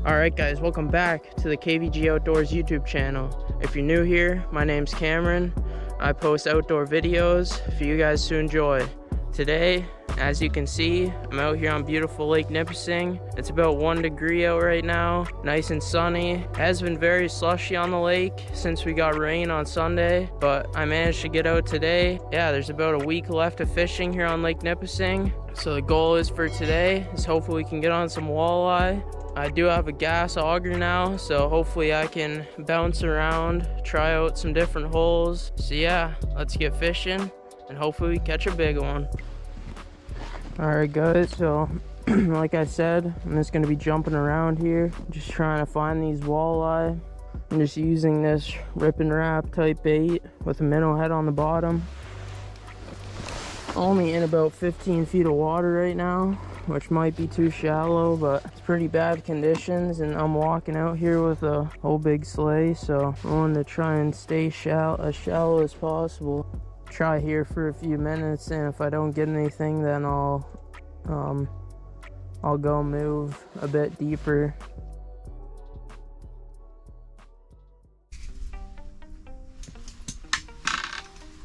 Alright guys, welcome back to the KVG Outdoors YouTube channel. If you're new here, my name's Cameron. I post outdoor videos for you guys to enjoy. Today, as you can see, I'm out here on beautiful Lake Nipissing. It's about 1 degree out right now, nice and sunny. It has been very slushy on the lake since we got rain on Sunday, but I managed to get out today. Yeah, there's about a week left of fishing here on Lake Nipissing. So the goal is for today is hopefully we can get on some walleye. I do have a gas auger now, so hopefully I can bounce around, try out some different holes. So yeah, let's get fishing and hopefully we catch a big one. Alright guys, so like I said, I'm just going to be jumping around here, just trying to find these walleye. I'm just using this rip and wrap type bait with a minnow head on the bottom. Only in about 15 feet of water right now, which might be too shallow, but it's pretty bad conditions, and I'm walking out here with a whole big sleigh, so I wanted to try and stay as shallow as possible. Try here for a few minutes, and if I don't get anything, then I'll go move a bit deeper.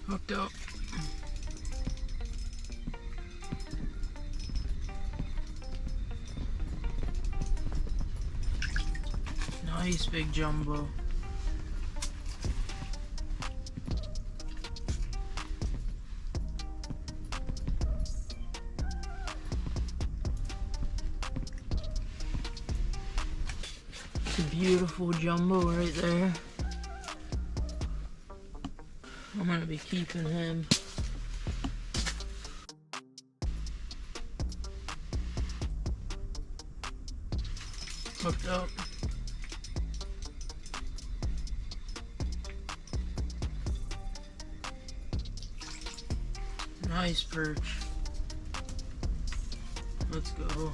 Hooked up. Nice big jumbo. It's a beautiful jumbo right there. I'm gonna be keeping him. Hooked up. Nice perch. Let's go.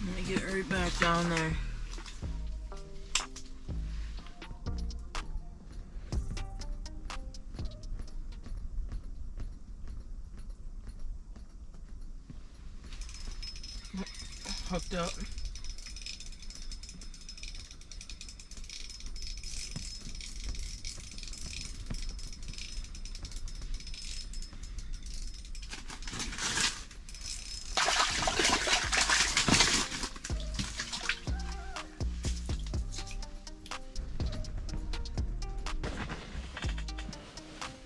Let me get right back down there. Hooked up.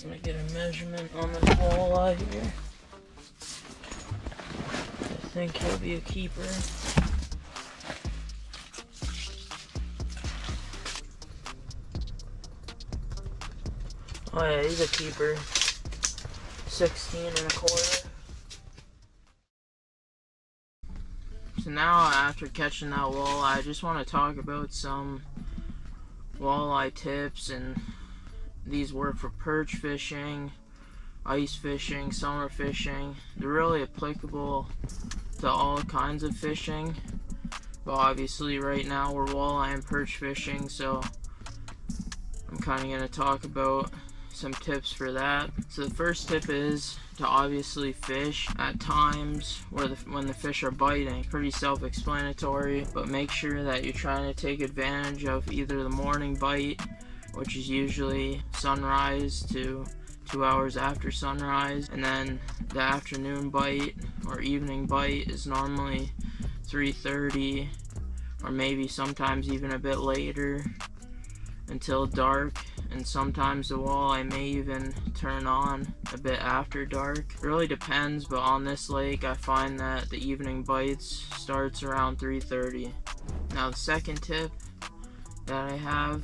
Let me get a measurement on this walleye here. I think he'll be a keeper. Oh yeah, he's a keeper. 16 1/4. So now, after catching that walleye, I just want to talk about some walleye tips, and these work for perch fishing, ice fishing, summer fishing. They're really applicable to all kinds of fishing, but obviously right now we're walleye and perch fishing, so I'm kind of going to talk about some tips for that. So the first tip is to obviously fish at times when the fish are biting. Pretty self-explanatory, but make sure that you're trying to take advantage of either the morning bite, which is usually sunrise to 2 hours after sunrise, and then the afternoon bite or evening bite is normally 3:30, or maybe sometimes even a bit later until dark, and sometimes the walleye may even turn on a bit after dark. It really depends, but on this lake I find that the evening bites starts around 3:30. Now the second tip that I have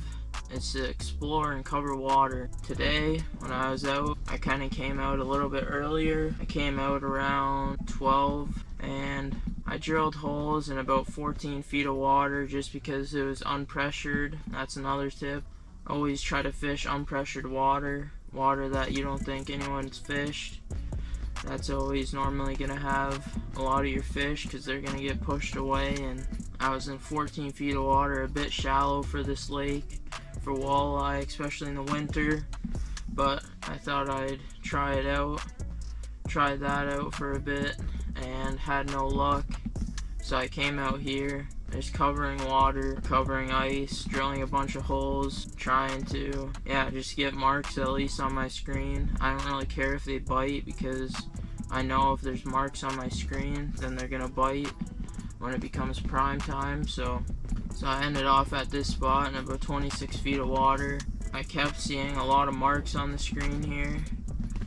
is to explore and cover water. Today when I was out, I kind of came out a little bit earlier. I came out around 12 and I drilled holes in about 14 feet of water just because it was unpressured. That's another tip. Always try to fish unpressured water that you don't think anyone's fished. That's always normally gonna have a lot of your fish because they're gonna get pushed away. And I was in 14 feet of water, a bit shallow for this lake for walleye, especially in the winter, but I thought I'd try it out. Tried that out for a bit and had no luck, so I came out here just covering water, covering ice, drilling a bunch of holes, trying to just get marks at least on my screen. I don't really care if they bite because I know if there's marks on my screen then they're gonna bite when it becomes prime time. So I ended off at this spot in about 26 feet of water. I kept seeing a lot of marks on the screen here.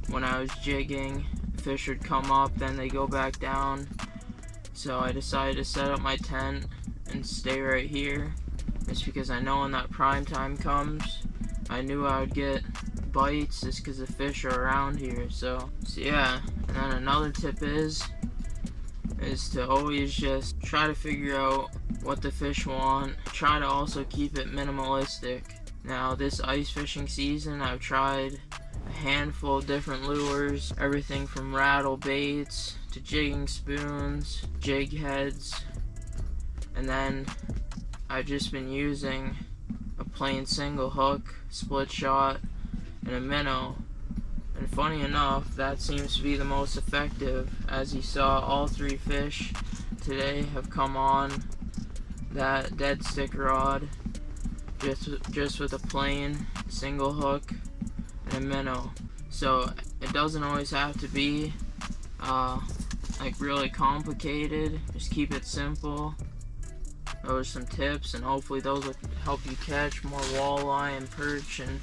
When I was jigging, fish would come up, then they go back down. So I decided to set up my tent and stay right here. It's because I know when that prime time comes, I knew I would get bites just because the fish are around here. So yeah, and then another tip is to always just try to figure out what the fish want. Try to also keep it minimalistic. Now this ice fishing season, I've tried a handful of different lures, everything from rattle baits to jigging spoons, jig heads, and then I've just been using a plain single hook, split shot, and a minnow. And funny enough, that seems to be the most effective. As you saw, all three fish today have come on that dead stick rod just with a plain single hook and a minnow. So it doesn't always have to be like really complicated. Just keep it simple. Those are some tips, and hopefully those will help you catch more walleye and perch and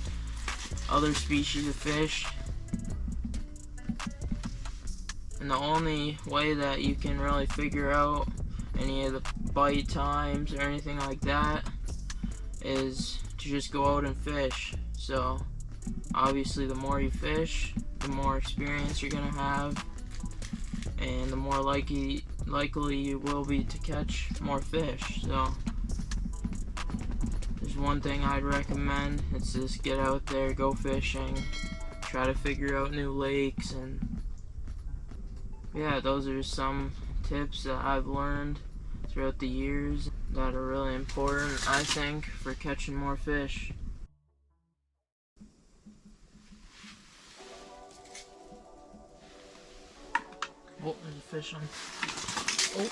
other species of fish. And the only way that you can really figure out any of the bite times or anything like that is to just go out and fish. So obviously the more you fish, the more experience you're gonna have, and the more likely you will be to catch more fish. So there's one thing I'd recommend, it's just get out there, go fishing, try to figure out new lakes. And yeah, those are some tips that I've learned throughout the years that are really important, I think, for catching more fish. Oh, there's a fish on. Oh,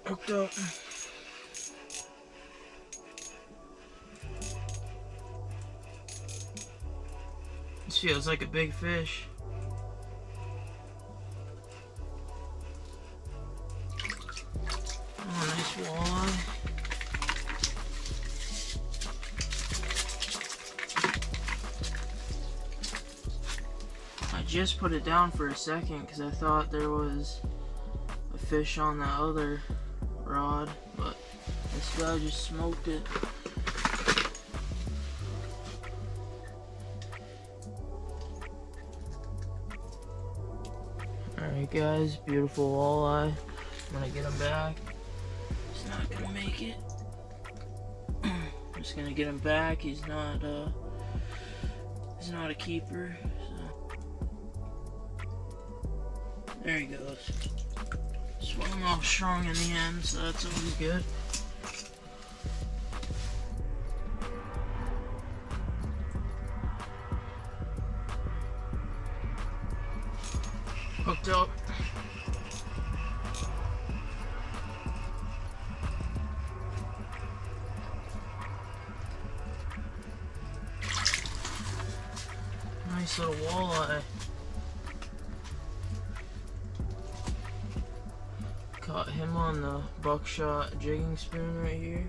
hooked up. This feels like a big fish. Oh, nice walleye. I just put it down for a second because I thought there was a fish on that other rod, but this guy just smoked it. Alright guys, beautiful walleye. I'm gonna get him back. He's not gonna make it. I'm just gonna get him back. He's not a keeper. There he goes. Swung him off strong in the end, so that's always good. Hooked up. Nice little walleye. Caught him on the buckshot jigging spoon right here.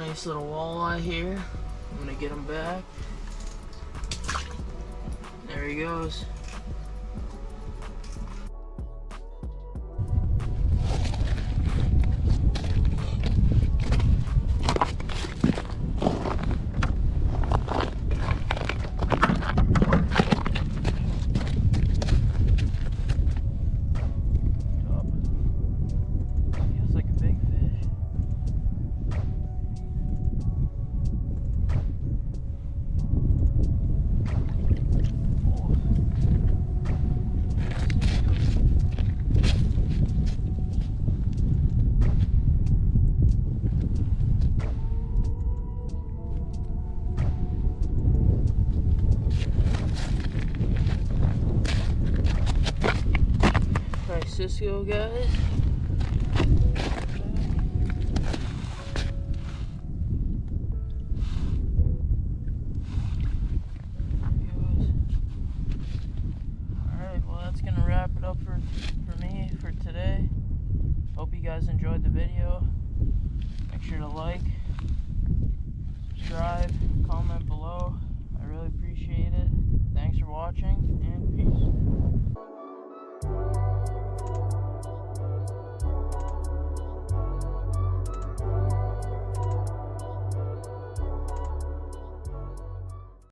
Nice little walleye here. I'm gonna get him back. There he goes. Cisco guys,